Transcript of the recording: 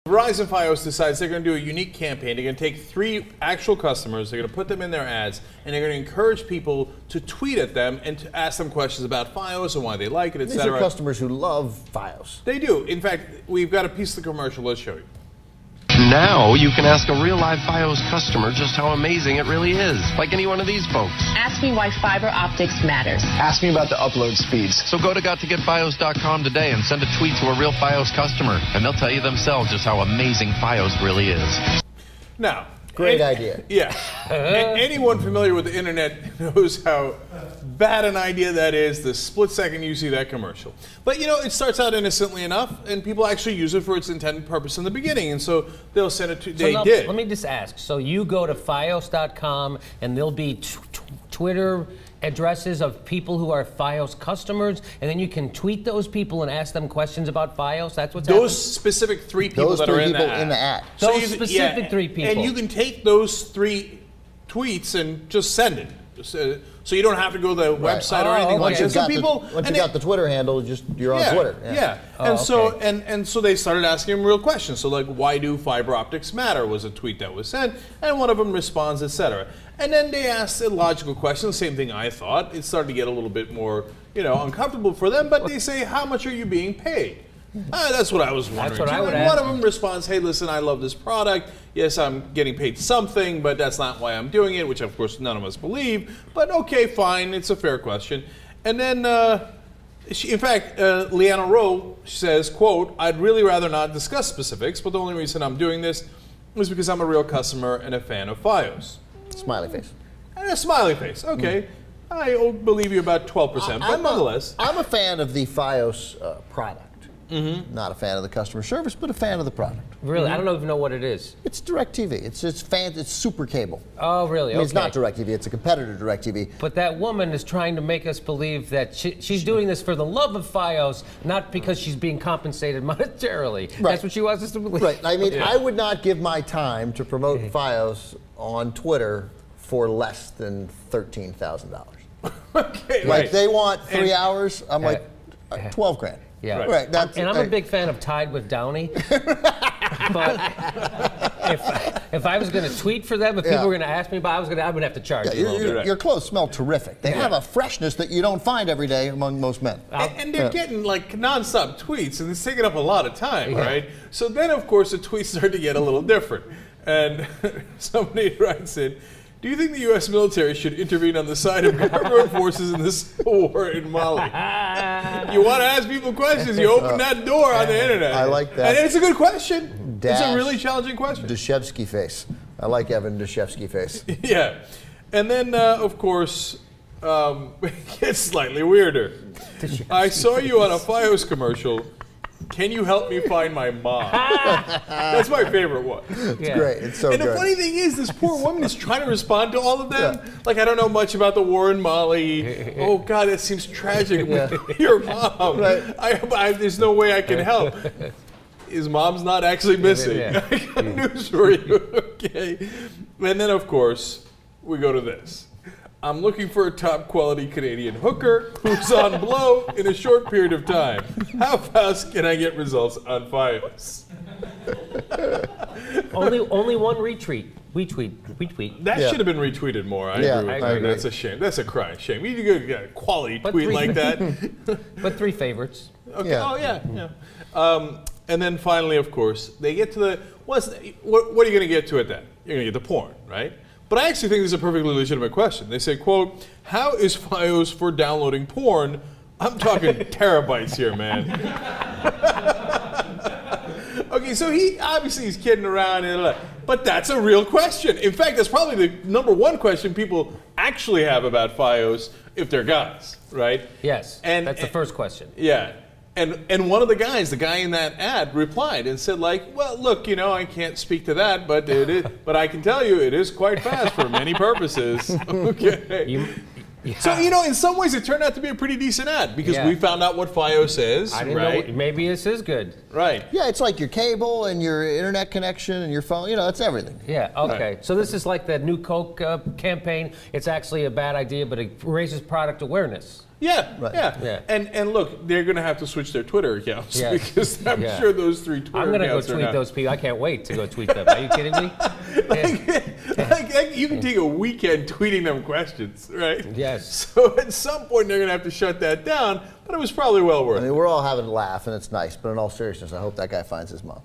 Verizon Fios decides they're going to do a unique campaign. They're going to take 3 actual customers, they're going to put them in their ads, and they're going to encourage people to tweet at them and to ask them questions about Fios and why they like it, etc. These are customers who love Fios. They do. In fact, we've got a piece of the commercial. Let's show you. Now you can ask a real live Fios customer just how amazing it really is, like any one of these folks. Ask me why fiber optics matters. Ask me about the upload speeds. So go to gottogetfios.com today and send a tweet to a real Fios customer, and they'll tell you themselves just how amazing Fios really is. Now, great idea. Yeah. Anyone familiar with the internet knows how bad an idea that is the split second you see that commercial. But you know, it starts out innocently enough, and people actually use it for its intended purpose in the beginning, and so they'll send it to. Did. Let me just ask. So you go to Fios.com, and there'll be Twitter addresses of people who are Fios customers, and then you can tweet those people and ask them questions about Fios. That's what's happening? Those specific 3 people that are in the ad. Those specific 3 people. And you can take those 3 tweets and just send it. So you don't have to go to the website or anything like that. Once you got the Twitter handle, you're on Twitter. Yeah. And so they started asking him real questions. So like, why do fiber optics matter? Was a tweet that was sent, and one of them responds, etc. And then they asked illogical questions. Same thing I thought. It started to get a little bit more, uncomfortable for them. But they say, how much are you being paid? That's what I was wondering. That's what I would ask. One of them responds, hey, listen, I love this product. Yes, I'm getting paid something, but that's not why I'm doing it, which of course none of us believe. But okay, fine, it's a fair question. And then, Leanna Rowe says, quote, I'd really rather not discuss specifics, but the only reason I'm doing this is because I'm a real customer and a fan of Fios. Smiley face. And a smiley face, okay. I believe you about 12%, but nonetheless. I'm a fan of the Fios product. Not a fan of the customer service, but a fan of the product. Really? I don't even know what it is. It's DirecTV. It's super cable. Oh, really? I mean, it's not DirecTV. It's a competitor to DirecTV. But that woman is trying to make us believe that she's doing this for the love of Fios, not because she's being compensated monetarily. Right. That's what she wants us to believe. Right. I mean, I would not give my time to promote Fios on Twitter for less than $13,000. Okay. Like they want 3 hours. I'm like 12 grand. Yeah, right. And I'm a big fan of Tide with Downey. But if I was going to tweet for them, if people were going to ask me about, I would have to charge you. Your clothes smell terrific. They have a freshness that you don't find every day among most men. And they're getting like nonstop tweets, and it's taking up a lot of time, right? So then, of course, the tweets start to get a little different. And somebody writes in, do you think the U.S. military should intervene on the side of government forces in this war in Mali? You want to ask people questions, you open that door on the internet. I like that. And it's a good question. It's a really challenging question. Dashevsky face. I like Evan Dashevsky face. Yeah. And then, of course, it gets slightly weirder. I saw you on a Fios commercial. Can you help me find my mom? That's my favorite one. It's great. It's so good. And the funny thing is, this poor woman is trying to respond to all of them. Like, I don't know much about the war in Mali. Oh, God, that seems tragic. Your mom. Right. There's no way I can help. His mom's not actually missing. I got news for you. Okay. And then, of course, we go to this. I'm looking for a top-quality Canadian hooker who's on blow in a short period of time. How fast can I get results on Fios? only one retweet. That should have been retweeted more. I agree with that. That's a shame. That's a crying shame. You could get a quality tweet like that. But 3 favorites. Okay. Yeah. Oh, yeah. And then finally, of course, they get to the, what are you going to get to at that? You're going to get the porn, right? But I actually think this is a perfectly legitimate question. They say, quote, how is Fios for downloading porn? I'm talking terabytes here, man. Okay, so he's kidding around, but that's a real question. In fact, that's probably the #1 question people actually have about Fios if they're guys, right? Yes, that's the first question. Yeah. And one of the guys, the guy in that ad, replied and said, like, well, look, I can't speak to that, but I can tell you it is quite fast for many purposes. Okay. So, in some ways it turned out to be a pretty decent ad because we found out what Fios is, I didn't know, maybe this is good. Right. Yeah, it's like your cable and your internet connection and your phone, it's everything. Yeah, okay. Right. So this is like the new Coke campaign. It's actually a bad idea, but it raises product awareness. Yeah, Right. yeah. And look, they're going to have to switch their Twitter accounts because I'm Yeah. sure those 3 Twitter I'm going to go accounts are tweet not. those people. I can't wait to go tweet them. Are you kidding me? Like, you can take a weekend tweeting them questions, right? Yes. So at some point they're going to have to shut that down, but it was probably well worth I it. mean, we're all having a laugh, and it's nice. But in all seriousness, I hope that guy finds his mom.